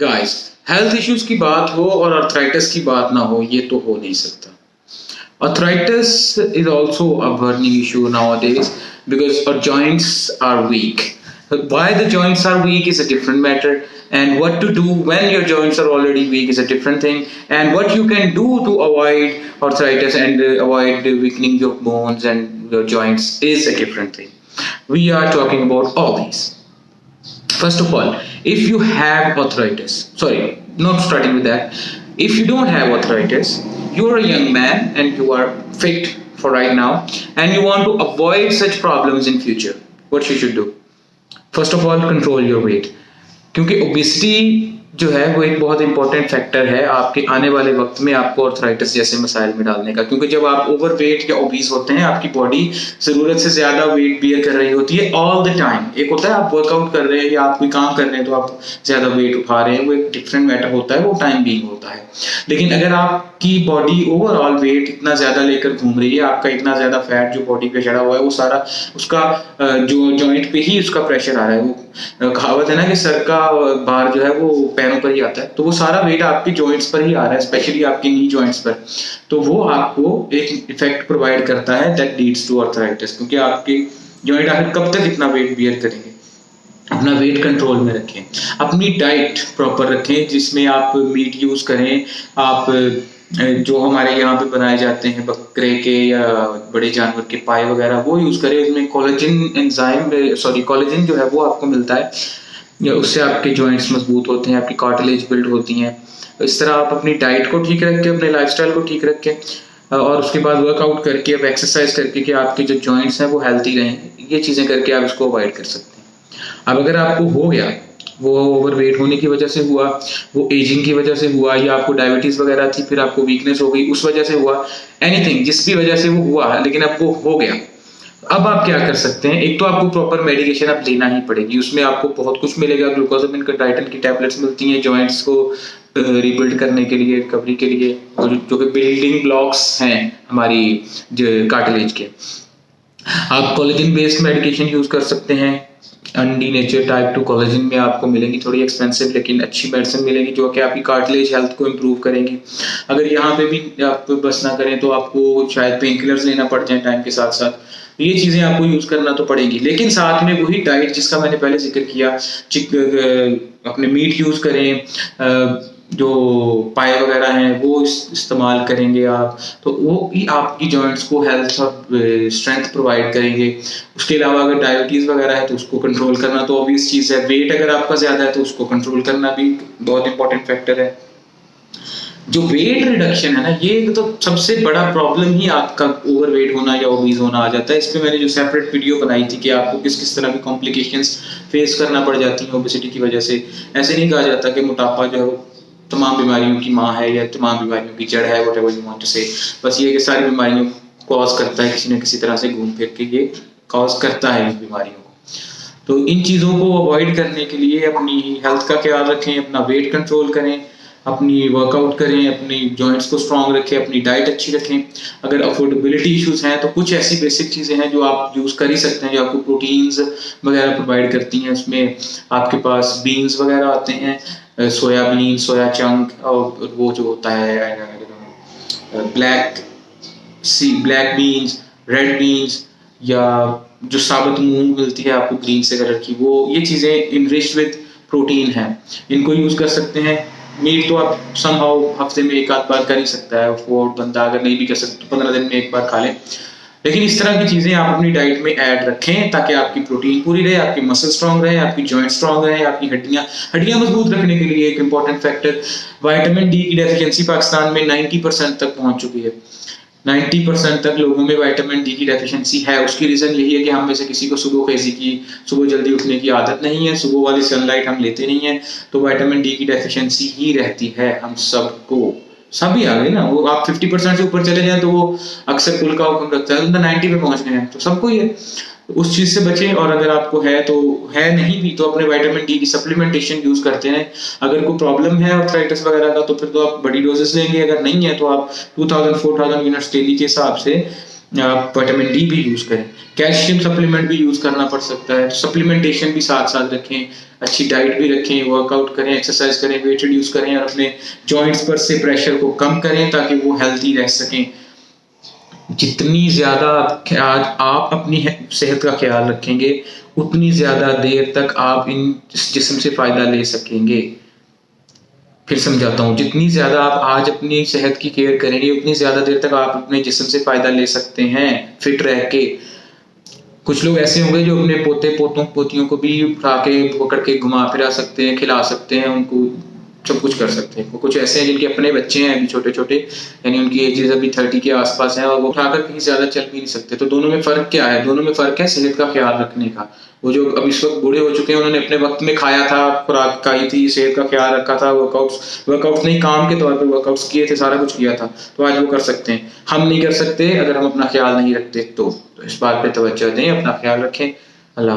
Guys, health issues की बात हो और अर्थराइटिस की बात ना हो, ये तो हो नहीं सकता. Arthritis is also a burning issue nowadays because our joints are weak. Why the joints are weak is a different matter, and what to do when your joints are already weak is a different thing, and what you can do to avoid arthritis and avoid the weakening of bones and your joints is a different thing. We are talking about all these. First of all, if you have arthritis, sorry, not starting with that. If you don't have arthritis, you are a young man and you are fit for right now, and you want to avoid such problems in future. What you should do? First of all, control your weight. क्योंकि obesity जो है वो एक बहुत important factor है आपके आने वाले वक्त में आपको आर्थराइटिस जैसे मसाइल में डालने का. क्योंकि जब आप ओवर वेट या ओबीस होते हैं, आपकी बॉडी जरूरत से ज्यादा वेट बियर कर रही होती है ऑल द टाइम. एक होता है आप वर्कआउट कर रहे हैं या आप कोई काम कर रहे हैं तो आप ज्यादा वेट उठा रहे हैं, वो एक डिफरेंट मैटर होता है, वो टाइम बीइंग होता है. लेकिन अगर आपकी बॉडी ओवरऑल वेट इतना ज्यादा लेकर घूम रही है, आपका इतना ज्यादा फैट जो बॉडी पे चढ़ा हुआ है वो सारा उसका जो जॉइंट पे ही उसका प्रेशर आ रहा है. वो कहावत है ना कि सर का भार जो है वो पैरों पर ही आता है, तो वो सारा वेट आपकी जॉइंट्स पर ही आ रहा है, स्पेशली आपकी नी जॉइंट्स पर. तो वो आपको एक इफेक्ट प्रोवाइड करता है दैट लीड्स टू आर्थराइटिस. क्योंकि आपके जॉइंट आखिर कब तक इतना वेट बियर करेंगे. अपना वेट कंट्रोल में रखें, अपनी डाइट प्रॉपर रखें जिसमें आप मीट यूज करें. आप जो हमारे यहाँ पे बनाए जाते हैं बकरे के या बड़े जानवर के पाए वगैरह वो यूज करें. उसमें कोलेजन जो है वो आपको मिलता है, या उससे आपके जॉइंट्स मजबूत होते हैं, आपकी कार्टिलेज बिल्ड होती हैं. इस तरह आप अपनी डाइट को ठीक रखें, अपने लाइफस्टाइल को ठीक रखें और उसके बाद वर्कआउट करके, अब एक्सरसाइज करके कि आपके जो जॉइंट्स हैं वो हेल्थी रहें. ये चीज़ें करके आप इसको अवॉइड कर सकते हैं. अब अगर आपको हो गया, वो ओवरवेट होने की वजह से हुआ, वो एजिंग की वजह से हुआ, या आपको डायबिटीज वगैरह थी फिर आपको वीकनेस हो गई उस वजह से हुआ, एनीथिंग जिस भी वजह से वो हुआ, लेकिन अब वो हो गया, अब आप क्या कर सकते हैं. एक तो आपको प्रॉपर मेडिकेशन अब लेना ही पड़ेगी. उसमें आपको बहुत कुछ मिलेगा. ग्लूकोसामिन का टाइटन की टैबलेट्स मिलती हैं जॉइंट्स को रिबिल्ड करने के लिए, रिकवरी के लिए, और जो कि बिल्डिंग ब्लॉक्स हैं हमारी कार्टिलेज के. आप कोलेजन बेस्ड मेडिकेशन यूज कर सकते हैं. एनडी नेचर टाइप 2 कोलेजन में आपको मिलेंगी, थोड़ी एक्सपेंसिव लेकिन अच्छी मेडिसिन मिलेगी जो कि आपकी कार्टिलेज हेल्थ को इम्प्रूव करेंगी. अगर यहाँ पे भी आप बस ना करें तो आपको शायद पेन किलर्स लेना पड़ जाए टाइम के साथ साथ. ये चीज़ें आपको यूज करना तो पड़ेगी, लेकिन साथ में वही डाइट जिसका मैंने पहले जिक्र किया, अपने मीट यूज करें, जो पाए वगैरह हैं वो इस्तेमाल करेंगे आप, तो वो भी आपकी जॉइंट्स को हेल्थ और स्ट्रेंथ प्रोवाइड करेंगे. उसके अलावा अगर डायबिटीज़ वगैरह है तो उसको कंट्रोल करना तो ऑब्वियस चीज़ है. वेट अगर आपका ज़्यादा है तो उसको कंट्रोल करना भी बहुत इंपॉर्टेंट फैक्टर है. जो वेट रिडक्शन है ना, ये तो सबसे बड़ा प्रॉब्लम ही आपका ओवरवेट होना या ओबीज होना आ जाता है. इस पे मैंने जो सेपरेट वीडियो बनाई थी कि आपको किस किस तरह की कॉम्प्लिकेशंस फेस करना पड़ जाती हैं ओबेसिटी की वजह से. ऐसे नहीं कहा जाता कि मोटापा जो है तमाम बीमारियों की माँ है या तमाम बीमारियों की जड़ है, व्हाटएवर यू वांट टू से. बस ये कि सारी बीमारियों को कॉज करता है किसी न किसी तरह से, घूम फिर के ये कॉज करता है इन बीमारियों को. तो इन चीज़ों को अवॉइड करने के लिए अपनी हेल्थ का ख्याल रखें, अपना वेट कंट्रोल करें, अपनी वर्कआउट करें, अपनी जॉइंट्स को स्ट्रॉन्ग रखें, अपनी डाइट अच्छी रखें. अगर अफोर्डेबिलिटी इश्यूज हैं तो कुछ ऐसी बेसिक चीज़ें हैं जो आप यूज़ कर ही सकते हैं जो आपको प्रोटीन्स वगैरह प्रोवाइड करती हैं. उसमें आपके पास बीन्स वगैरह आते हैं, सोयाबीन, सोया चंक, और वो जो होता है ब्लैक बीन्स, रेड बीन्स, या जो साबुत मूंग मिलती है आपको ग्रीन से कलर की, वो ये चीज़ें इनरिच्ड विद प्रोटीन हैं, इनको यूज़ कर सकते हैं. मीट तो आप समहाउ हफ्ते में एक आध बार कर ही सकता है, वो बंदा अगर नहीं भी कर सकता तो 15 दिन में एक बार खा ले. लेकिन इस तरह की चीज़ें आप अपनी डाइट में ऐड रखें ताकि आपकी प्रोटीन पूरी रहे, आपकी मसल स्ट्रांग रहे, आपकी जॉइंट स्ट्रांग रहे, आपकी हड्डियां मजबूत रखने के लिए एक इंपॉर्टेंट फैक्टर विटामिन डी की डेफिशिएंसी पाकिस्तान में 90% तक पहुंच चुकी है. 90% तक लोगों में विटामिन डी की डेफिशिएंसी है. उसकी रीज़न यही है कि हम में से किसी को सुबह जल्दी उठने की आदत नहीं है, सुबह वाली सनलाइट हम लेते नहीं हैं, तो विटामिन डी की डेफिशिएंसी ही रहती है हम सबको. सभी आ गए ना, वो आप 50% से ऊपर चले जाएं तो वो अक्सर कुल का हुक्म रखता है, तो 90 पे पहुंच गए हैं तो सबको ही है. उस चीज़ से बचें, और अगर आपको है तो है, नहीं भी तो अपने विटामिन डी की सप्लीमेंटेशन यूज़ करते हैं. अगर कोई प्रॉब्लम है आर्थराइटिस वगैरह का तो फिर तो आप बड़ी डोजेस लेंगे, अगर नहीं है तो आप 2000-4000 यूनिट्स डेली के हिसाब से आप विटामिन डी भी यूज़ करें, कैल्शियम सप्लीमेंट भी यूज़ करना पड़ सकता है, सप्लीमेंटेशन भी साथ साथ रखें, अच्छी डाइट भी रखें, वर्कआउट करें, एक्सरसाइज करें, वेट रिड्यूस करें और अपने जॉइंट्स पर से प्रेशर को कम करें ताकि वो हेल्थी रह सकें। जितनी ज़्यादा आप अपनी सेहत का ख्याल रखेंगे उतनी ज़्यादा देर तक आप इस जिस्म से फ़ायदा ले सकेंगे। फिर समझाता हूँ, जितनी ज़्यादा आप आज अपनी सेहत की केयर करेंगे उतनी ज़्यादा देर तक आप अपने जिस्म से फ़ायदा ले सकते हैं फिट रह के। कुछ लोग ऐसे होंगे जो अपने पोते पोतियों को भी उठा के पकड़ के घुमा फिरा सकते हैं, खिला सकते हैं, उनको सब कुछ कर सकते हैं। कुछ ऐसे हैं जिनके अपने बच्चे हैं अभी छोटे-छोटे, यानी उनकी एजेस अभी 30 के आसपास है और वो उठाकर कहीं ज़्यादा चल भी नहीं सकते। तो दोनों में फ़र्क क्या है? दोनों में फ़र्क है सेहत का ख्याल रखने का। वो जो अब इस वक़्त बूढ़े हो चुके हैं उन्होंने अपने वक़्त में खाया था, खुराक खाई थी, सेहत का ख्याल रखा था, वर्कआउट्स नहीं काम के तौर पे वर्कआउट्स किए थे, सारा कुछ किया था, तो आज वो कर सकते हैं। हम नहीं कर सकते अगर हम अपना ख्याल नहीं रखते तो इस बात पे तवज्जो दें, अपना ख्याल रखें। अल्लाह